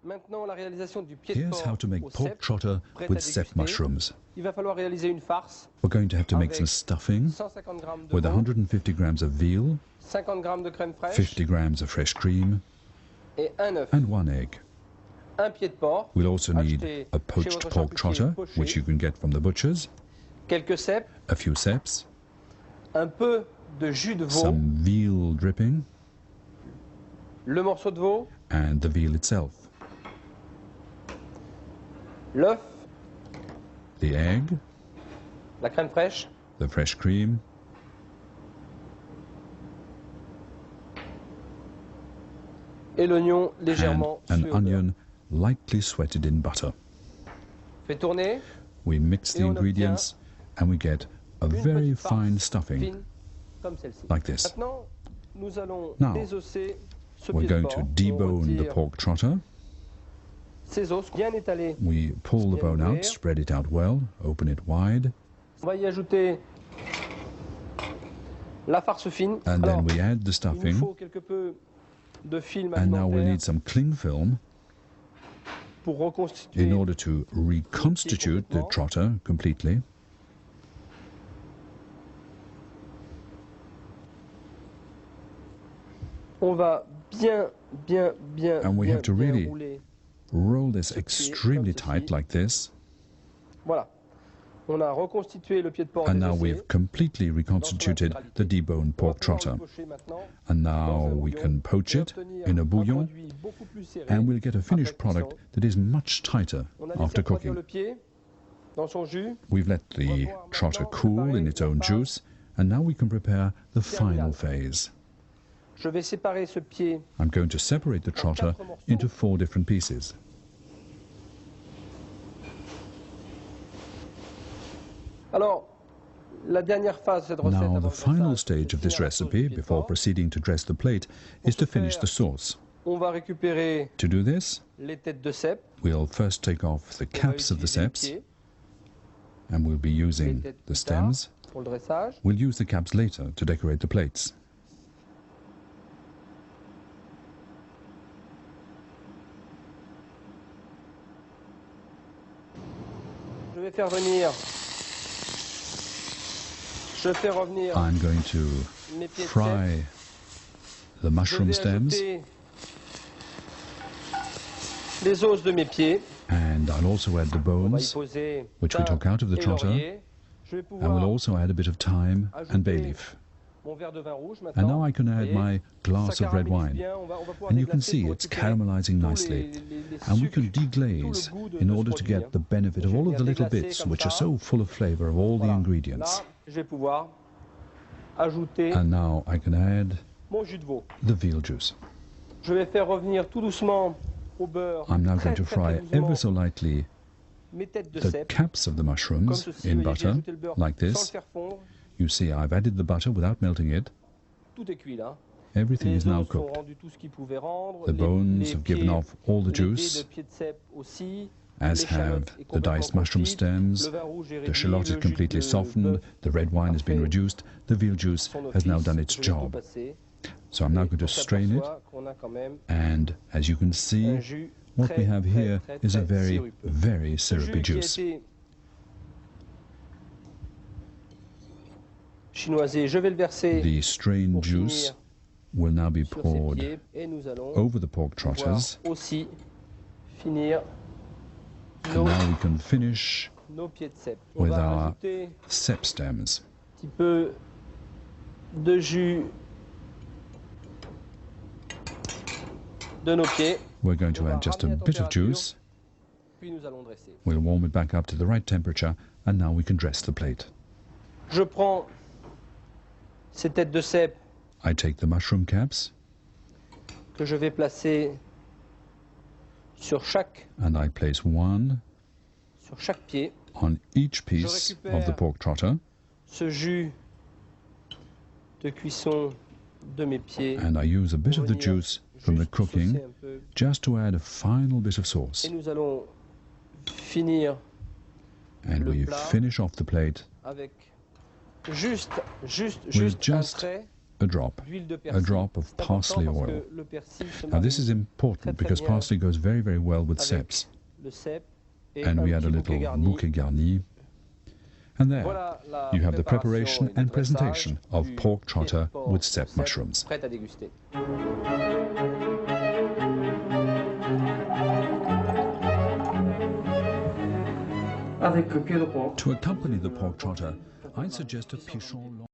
Maintenant, la réalisation du pied de Here's how porc to make au pork cèpe, trotter prêt à with cepe déguster. mushrooms. Il va falloir réaliser une farce We're going to have to make avec some stuffing 150 grammes de with veau, 150 grams of veal, 50 grammes de crème fraîche 50 grams of fresh cream, et un œuf. and 1 egg. Un pied de porc, We'll also need acheté a chez poached votre pork charcutier trotter, poché, which you can get from the butchers, quelques cèpes, a few cepes, un peu de jus de veau, some veal dripping, le morceau de veau, and the veal itself. l'œuf, The egg, la crème fraîche, the fresh cream, et l'oignon and légèrement an sué au beurre. onion lightly sweated in butter. Fait tourner We mix Et the on ingredients and we get a une very petite farce fine stuffing fine comme celle-ci. like this. Maintenant, nous allons Now, désosser ce We're pied de going porc. to On debone the retire pork trotter. ses os bien étalés. We pull the Bien bone out, ouvert. spread it out well, open it wide, On va y ajouter la farce fine. and Alors, then we add the il nous stuffing. faut quelque peu de film And now we'll alimentaire need some cling film pour reconstituer. in order to reconstitute the trotter completely. On va bien And we have to really rouler. roll this Ce pied extremely comme tight ceci. like this. Voilà. On a reconstitué le pied de porc And now désossé. we've completely reconstituted the deboned pork On va pouvoir trotter. le pocher maintenant And dans now un we bouillon can poach et it obtenir in a un bouillon, produit beaucoup plus serré and we'll get a finished après cuisson. product that is much tighter On a laissé after refroidir cooking. le pied dans son jus. We've let the trotter cool in its own juice, and now we can prepare the final phase. Je vais séparer ce pied I'm going to separate the trotter into 4 different pieces. Alors, la dernière phase de cette recette Now, avant the le final dressage, stage c'est of this finir la sauce du recipe, pied de before porc. proceeding to dress the plate, is to finish the sauce. On va récupérer To do this, les têtes de cèpe. we'll first take off the On va caps of the utiliser les cepes, pieds, and we'll be les using têtes the plus tard stems. pour le dressage. We'll use the caps later to decorate the plates. Je vais faire venir. Je fais revenir I'm going to mes pieds de cèpe. fry the Je mushroom vais stems, ajouter les os de mes pieds. and I'll also add the On va y bones, poser which we thym took out of the et trotter, laurier. Je vais and we'll pouvoir also add a bit of thyme and bay leaf. mon verre de vin rouge And maintenant. now I can add Vous my voyez, glass ça of red caramélise wine. bien. On va pouvoir And you can déglacer see pour it's récupérer caramelizing tous nicely. les And we can sucres, tout le deglaze goût de in ce order to produit, get hein. the benefit of Je all vais of the little déglacer bits comme which are ça. so full of flavor of all the Voilà. ingredients. Là, je vais pouvoir ajouter And now I can add mon jus de veau. the veal juice. Je vais faire revenir tout doucement au beurre. I'm now très, going to très, très fry doucement ever so lightly mes têtes de the cèpe. caps of the Comme mushrooms ceci, in vous voyez, j'ai butter, ajouté le beurre like sans le this. faire fondre. You see I've added the butter without melting it. Tout est cuit là. Everything Les is now os ont cooked. rendu tout ce qu'ils pouvaient rendre. The bones les have given pieds, off all the les dés juice, de pieds de cèpe aussi. as have L'échalote est the complètement diced mushroom confite. stems. Le vin rouge est The réduit, shallot le is jus completely de softened, bœuf the red wine has been fait reduced, the veal juice son has now office. done its Je vais tout job. passer. So I'm now Et going to on strain it, s'aperçoit qu'on a quand même and as you can see, un jus what très, we have très, here très, is a très very, sirupeux. very Ce jus syrupy qui a juice. été chinoisé, je vais le verser The strained pour juice finir will now be sur ses poured pieds et nous allons over the pork pouvoir trotters, aussi finir and nos, now we can finish nos pieds de cèpe. On with va our ajouter cep stems. un petit peu de jus de nos pieds, We're going to On va add just a ramener la bit of température. juice. puis nous allons dresser. We'll warm it back up to the right temperature, and now we can dress the plate. Je prends ces têtes de cèpe I take the mushroom caps, que je vais placer sur chaque and I place one pied. on each piece of the récupère pork trotter, Ce jus de cuisson de mes pieds and I use a bit of the venir juice from the juste cooking saucer un peu. just to add a final bit of sauce. Et nous allons finir And le we plat finish off the plate avec juste with un just trait a a drop of parsley oil. Now this is important because parsley goes very, very well with ceps. And we add a little bouquet garni. And there, you have the preparation and presentation of pork trotter with cep mushrooms. To accompany the pork trotter, I'd suggest a pichon.